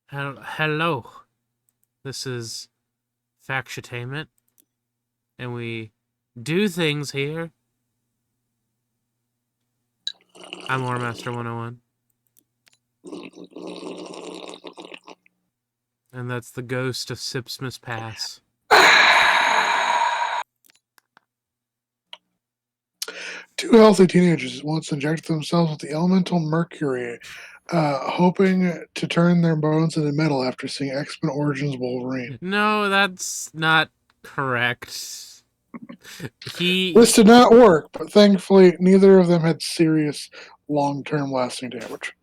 Hello, this is Factutainment, and we do things here. I'm Lore Master 101, and that's the ghost of Sipsmas Pass. Two healthy teenagers once injected themselves with the elemental mercury, hoping to turn their bones into metal after seeing X-Men Origins Wolverine. No, that's not correct. This He, did not work, but thankfully neither of them had serious long-term lasting damage.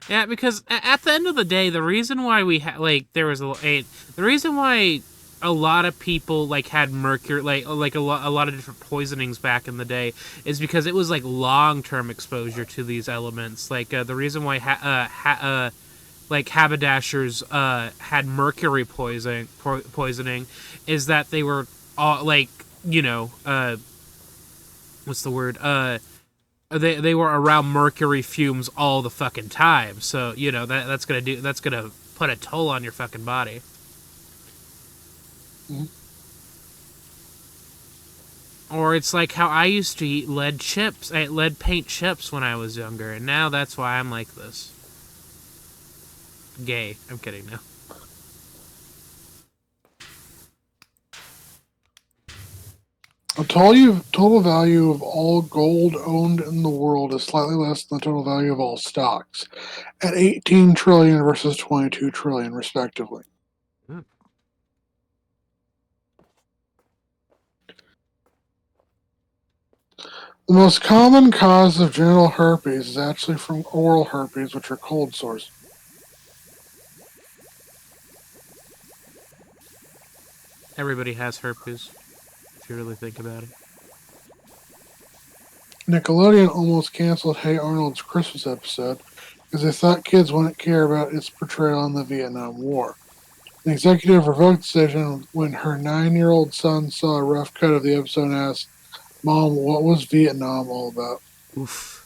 yeah, because at the end of the day, the reason why we there was the reason why a lot of people had mercury, a lot of different poisonings back in the day, is because it was long term exposure to these elements. The reason why haberdashers had mercury poisoning is that they were all what's the word they were around mercury fumes all the fucking time. So that's gonna put a toll on your fucking body. Mm-hmm. Or it's like how I used to eat lead paint chips when I was younger, and now that's why I'm like this. Gay. I'm kidding now. The total value of all gold owned in the world is slightly less than the total value of all stocks, at 18 trillion versus 22 trillion, respectively. Mm. The most common cause of genital herpes is actually from oral herpes, which are cold sores. Everybody has herpes, if you really think about it. Nickelodeon almost canceled Hey Arnold's Christmas episode because they thought kids wouldn't care about its portrayal in the Vietnam War. An executive revoked the decision when her 9-year-old son saw a rough cut of the episode and asked, "Mom, what was Vietnam all about?" Oof.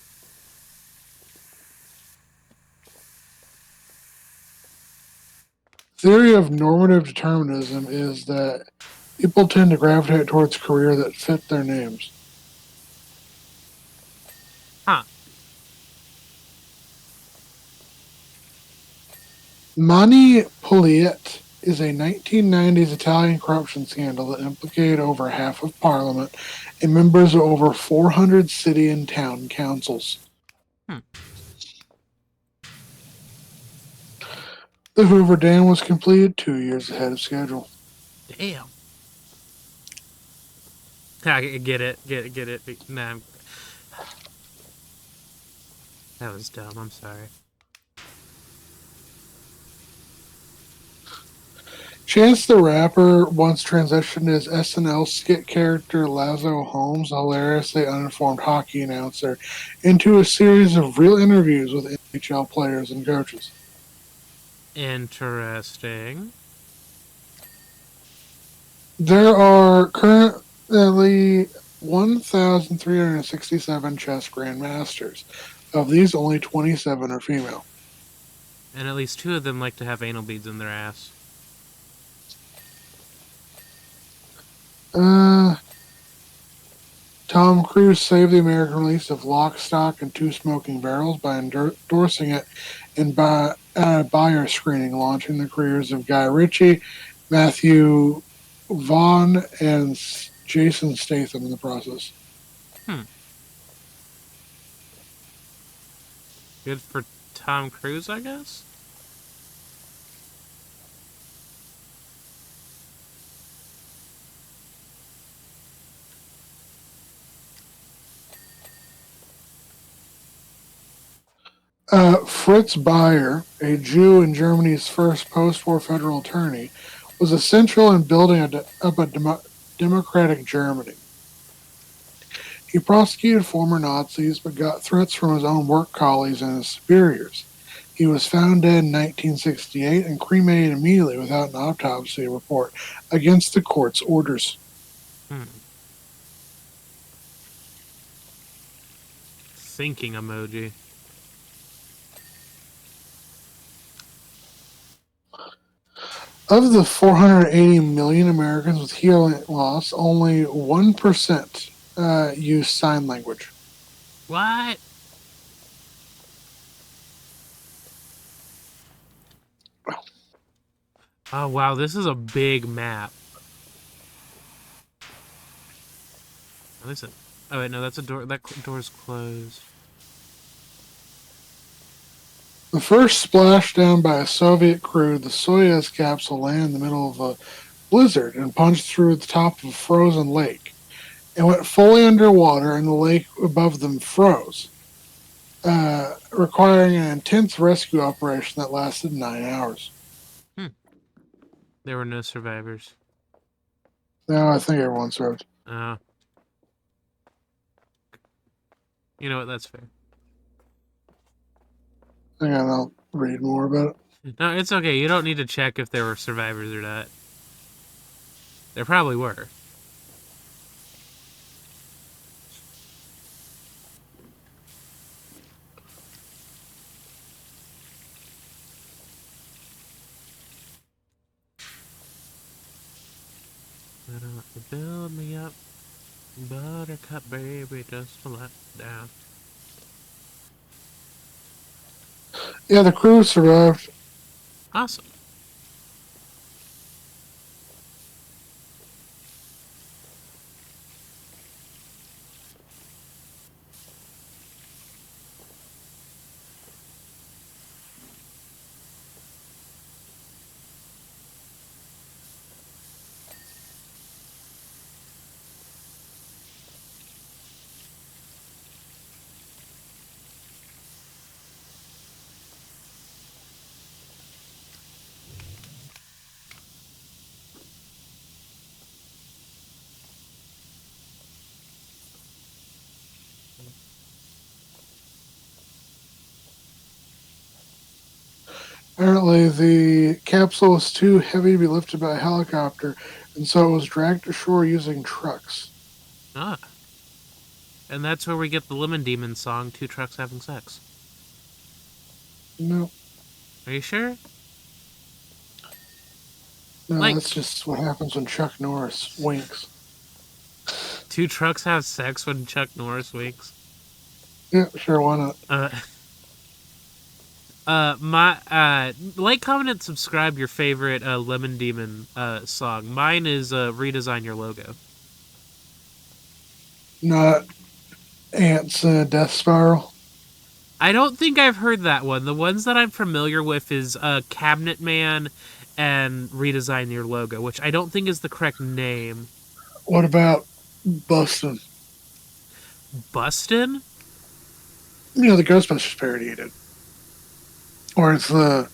Theory of normative determinism is that people tend to gravitate towards careers that fit their names. Huh. Mani Puliet is a 1990s Italian corruption scandal that implicated over half of parliament and members of over 400 city and town councils. Hmm. The Hoover Dam was completed 2 years ahead of schedule. Damn. I get it. Get it. Nah, that was dumb. I'm sorry. Chance the Rapper once transitioned his SNL skit character Lazo Holmes, a hilariously uninformed hockey announcer, into a series of real interviews with NHL players and coaches. Interesting. There are currently 1,367 chess grandmasters. Of these, only 27 are female. And at least two of them like to have anal beads in their ass. Uh, Tom Cruise saved the American release of Lock, Stock, and Two Smoking Barrels by endorsing it and by a buyer screening, launching the careers of Guy Ritchie, Matthew Vaughn, and Jason Statham in the process. Hmm. Good for Tom Cruise, I guess? Fritz Bayer, a Jew and Germany's first post-war federal attorney, was essential in building up a democratic Germany. He prosecuted former Nazis, but got threats from his own work colleagues and his superiors. He was found dead in 1968 and cremated immediately without an autopsy report, against the court's orders. Hmm. Thinking emoji. Of the 480 million Americans with hearing loss, only 1% use sign language. What? Oh wow, this is a big map. Listen. Oh wait, no, that's a door. That door's closed. The first splashdown by a Soviet crew, the Soyuz capsule landed in the middle of a blizzard and punched through the top of a frozen lake. It went fully underwater, and the lake above them froze, requiring an intense rescue operation that lasted 9 hours. There were no survivors. No, I think everyone served. You know what? That's fair. Hang on, I'll read more about it. No, it's okay. You don't need to check if there were survivors or not. There probably were. Build me up, buttercup baby, just to let down. Yeah, the crew survived. Awesome. Apparently, the capsule was too heavy to be lifted by a helicopter, and so it was dragged to shore using trucks. Ah. And that's where we get the Lemon Demon song, Two Trucks Having Sex. No. Are you sure? No, Like- that's just what happens when Chuck Norris winks. Two trucks have sex when Chuck Norris winks. Yeah, sure, why not? Like, comment, and subscribe your favorite Lemon Demon song. Mine is Redesign Your Logo. Not Ants Death Spiral. I don't think I've heard that one. The ones that I'm familiar with is Cabinet Man and Redesign Your Logo, which I don't think is the correct name. What about Bustin'? Bustin'? You know, the Ghostbusters parody you did. Or it's the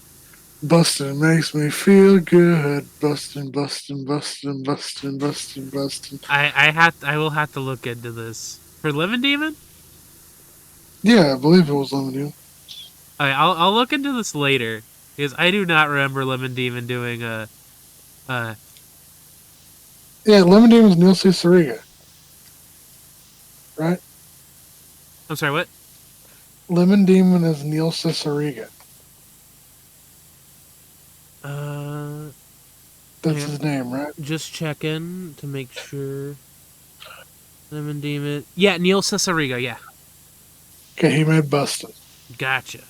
Bustin' makes me feel good. Bustin', bustin', bustin', bustin', bustin', bustin'. I will have to look into this. For Lemon Demon? Yeah, I believe it was Lemon Demon. Alright, I'll look into this later. Because I do not remember Lemon Demon doing a... Yeah, Lemon Demon's Neil Cicerega. Right? I'm sorry, what? Lemon Demon is Neil Cicerega. That's yeah. his name, right? Just checking to make sure. Lemon Demon. Yeah, Neil Cicerega, yeah. Okay, he made Bustin'. Gotcha.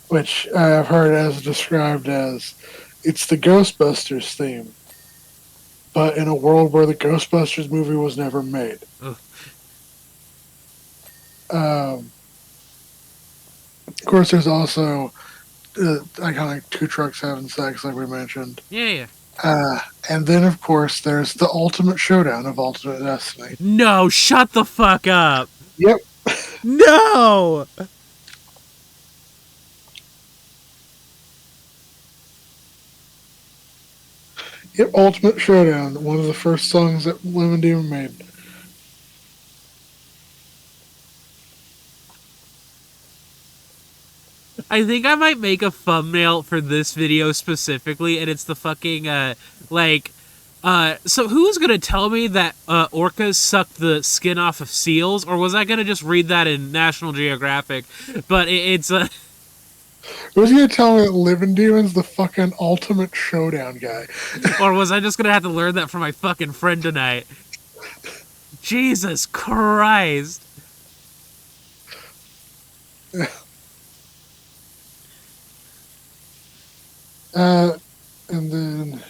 Which I've heard as described as it's the Ghostbusters theme, but in a world where the Ghostbusters movie was never made. Of course, there's also iconic Two Trucks Having Sex, like we mentioned. Yeah. And then, of course, there's the ultimate showdown of Ultimate Destiny. No, shut the fuck up. Yep. No! Yep, Ultimate Showdown, one of the first songs that Lemon Demon made. I think I might make a thumbnail for this video specifically, and it's the fucking, so who's gonna tell me that orcas suck the skin off of seals, or was I gonna just read that in National Geographic? But it's Who's gonna tell me that Living Demon's the fucking ultimate showdown guy? Or was I just gonna have to learn that from my fucking friend tonight? Jesus Christ. And then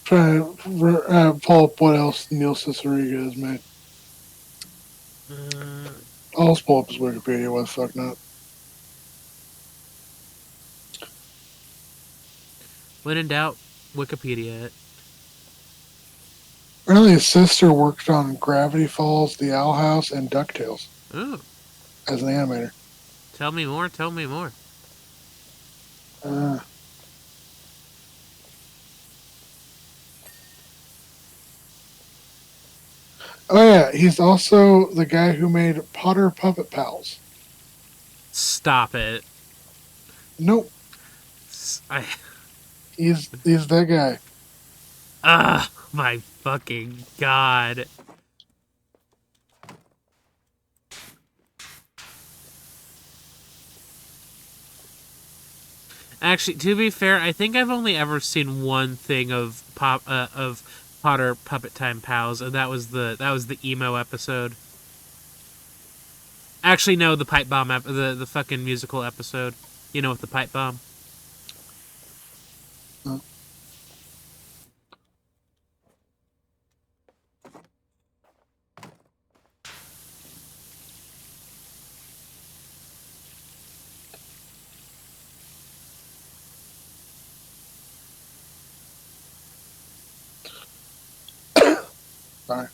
try to pull up what else Neil Cicerega has made. I'll just pull up his Wikipedia. What the fuck not? When in doubt, Wikipedia it. Apparently, his sister worked on Gravity Falls, The Owl House, and DuckTales Ooh. as an animator. Tell me more, tell me more. Oh yeah, he's also the guy who made Potter Puppet Pals. Stop it. Nope, I. he's that guy. My fucking god. Actually, to be fair, I think I've only ever seen one thing of Potter Puppet Time Pals, and that was the emo episode. Actually, no, the pipe bomb the fucking musical episode. You know, with the pipe bomb. Sorry.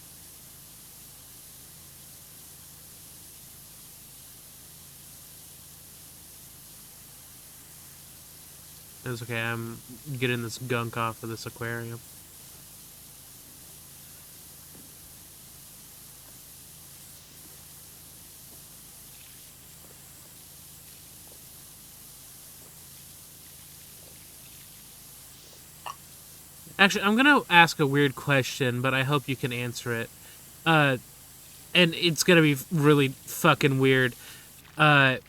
It's okay. I'm getting this gunk off of this aquarium. Actually, I'm gonna ask a weird question, but I hope you can answer it. And it's gonna be really fucking weird. But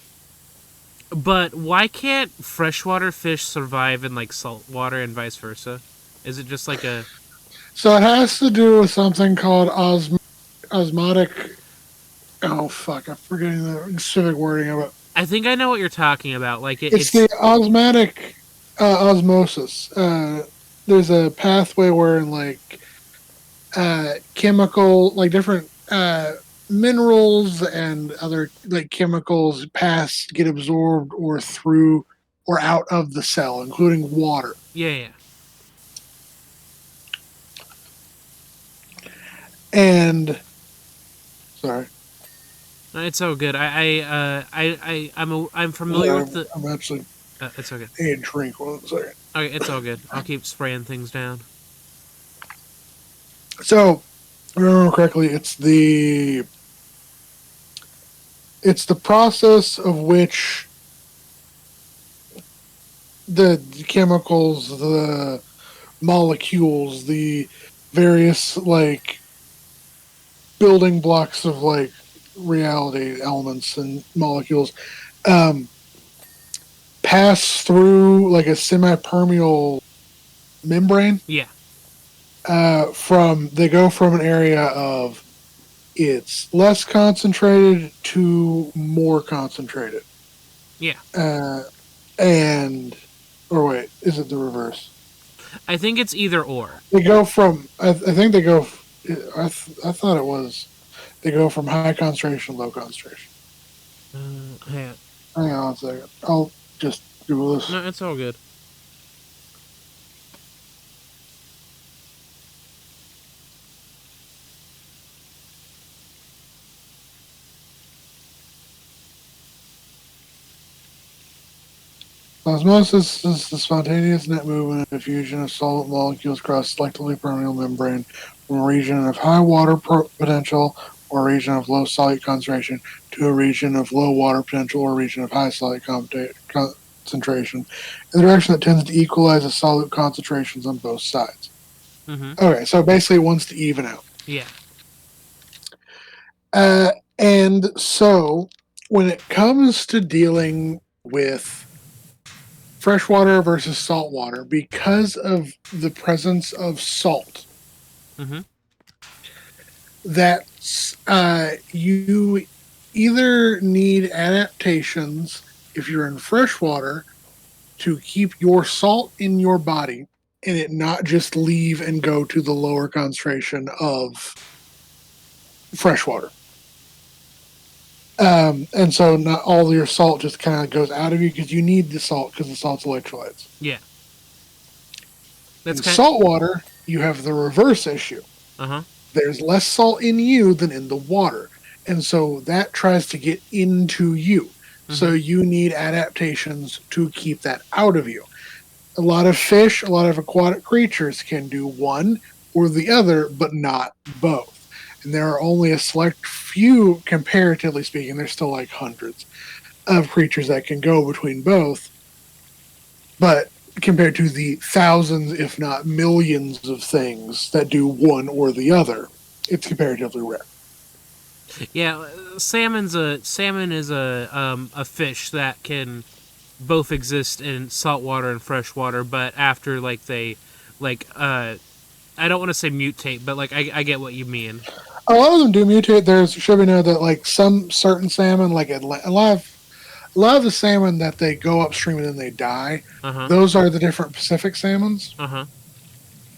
why can't freshwater fish survive in like saltwater and vice versa? Is it just like a? So it has to do with something called osmotic. Oh fuck! I'm forgetting the specific wording of it. I think I know what you're talking about. Like It's the osmotic osmosis. There's a pathway where like chemical, like different minerals and other like chemicals get absorbed or through or out of the cell, including water. Yeah. And sorry. It's so good. I'm familiar with the. I'm actually. It's okay. I need a drink. 1 second. Okay, it's all good. I'll keep spraying things down. So, if I remember correctly, it's the process of which the chemicals, the molecules, the various like building blocks of like reality elements and molecules pass through like a semi-permeable membrane. Yeah. They go from an area of it's less concentrated to more concentrated. Yeah. Or wait, is it the reverse? I think it's either or. They go from, I think they go, I thought it was, they go from high concentration to low concentration. Yeah. Hang on 1 second. I'll just Google this. No, it's all good. Osmosis is the spontaneous net movement and diffusion of solvent molecules across selectively permeable membrane from a region of high water potential or a region of low solute concentration to a region of low water potential or a region of high solute concentration in the direction that tends to equalize the solute concentrations on both sides. Mm-hmm. Okay, so basically it wants to even out. Yeah. And so when it comes to dealing with freshwater versus saltwater, because of the presence of salt, Mm-hmm. that you either need adaptations if you're in freshwater to keep your salt in your body and it not just leave and go to the lower concentration of freshwater. And so not all your salt just kind of goes out of you because you need the salt because the salt's electrolytes. Yeah. In saltwater, you have the reverse issue. Uh-huh. There's less salt in you than in the water. And so that tries to get into you. Mm-hmm. So you need adaptations to keep that out of you. A lot of fish, a lot of aquatic creatures can do one or the other, but not both. And there are only a select few, comparatively speaking, there's still like hundreds of creatures that can go between both. But compared to the thousands, if not millions of things that do one or the other, it's comparatively rare. Yeah, salmon is a fish that can both exist in saltwater and freshwater, but after I don't want to say mutate, but I get what you mean. A lot of them do mutate. There's should be know that like some certain salmon, like a lot of the salmon that they go upstream and then they die. Uh-huh. Those are the different Pacific salmons. Uh-huh.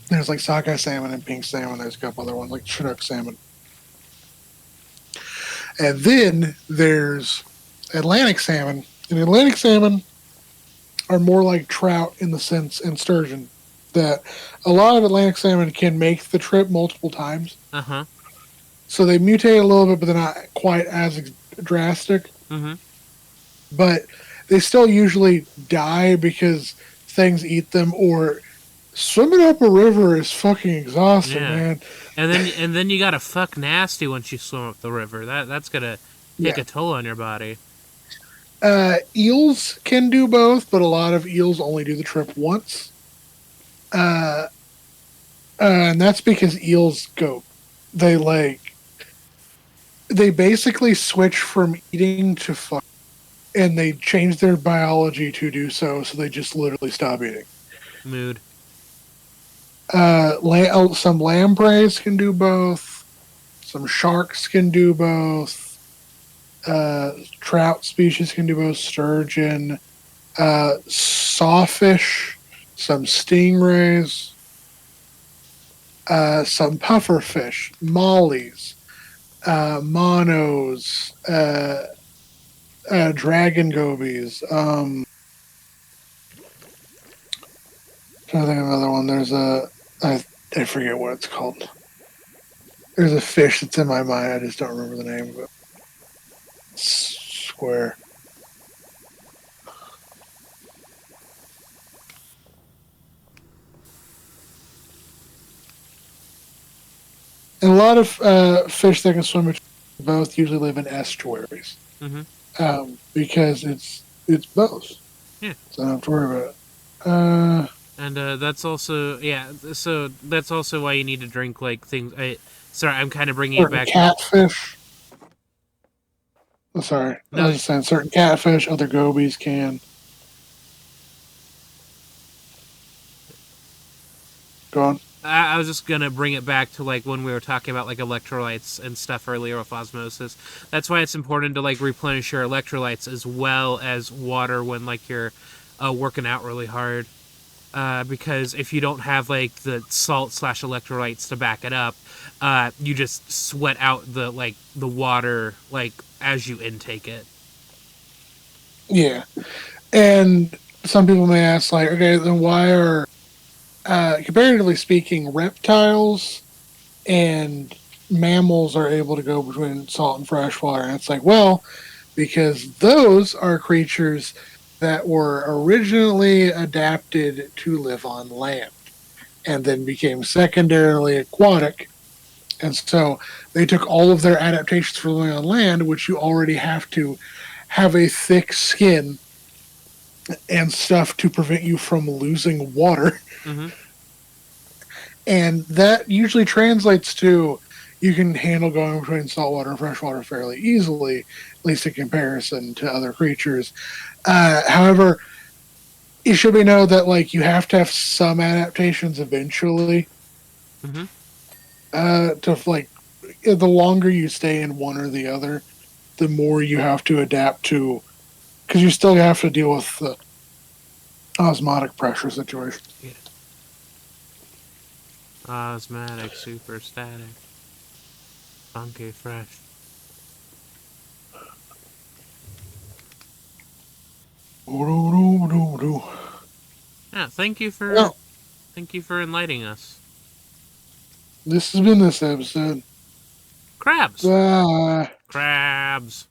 There's like sockeye salmon and pink salmon. There's a couple other ones like Chinook salmon. And then there's Atlantic salmon. And Atlantic salmon are more like trout in the sense, and sturgeon, that a lot of Atlantic salmon can make the trip multiple times. Uh-huh. So they mutate a little bit, but they're not quite as drastic. Mm-hmm. But they still usually die because things eat them, or swimming up a river is fucking exhausting, man. And then you gotta fuck nasty once you swim up the river. That's gonna take a toll on your body. Eels can do both, but a lot of eels only do the trip once. And that's because eels go, they basically switch from eating to fuck, and they change their biology to do so they just literally stop eating. Mood. Some lampreys can do both. Some sharks can do both. Trout species can do both. Sturgeon, sawfish, some stingrays, some pufferfish, mollies, monos, dragon gobies. Trying to think of another one. There's I forget what it's called. There's a fish that's in my mind. I just don't remember the name of it. Square. And a lot of fish that can swim between both usually live in estuaries. Mm-hmm. Because it's both. Yeah. So I don't have to worry about it. And that's also so that's also why you need to drink like things. Sorry, I'm kind of bringing it back. Catfish. Oh, sorry, no, I was just saying certain catfish, other gobies can. Go on. I was just gonna bring it back to like when we were talking about like electrolytes and stuff earlier with osmosis. That's why it's important to like replenish your electrolytes as well as water when like you're working out really hard. Because if you don't have like the salt / electrolytes to back it up, you just sweat out the water like as you intake it. Yeah, and some people may ask like, okay, then why are comparatively speaking, reptiles and mammals are able to go between salt and freshwater? And it's like, well, because those are creatures that were originally adapted to live on land and then became secondarily aquatic And so they took all of their adaptations for living on land, which you already have to have a thick skin and stuff to prevent you from losing water. Mm-hmm. And that usually translates to you can handle going between saltwater and freshwater fairly easily, at least in comparison to other creatures. However, it should be known that like you have to have some adaptations eventually. Mm-hmm. To like the longer you stay in one or the other, the more you have to adapt to, because you still have to deal with the osmotic pressure situation. Yeah. Osmotic, super static, funky fresh. Yeah, Well, thank you for enlightening us. this has been this episode. Crabs. Bye. Crabs.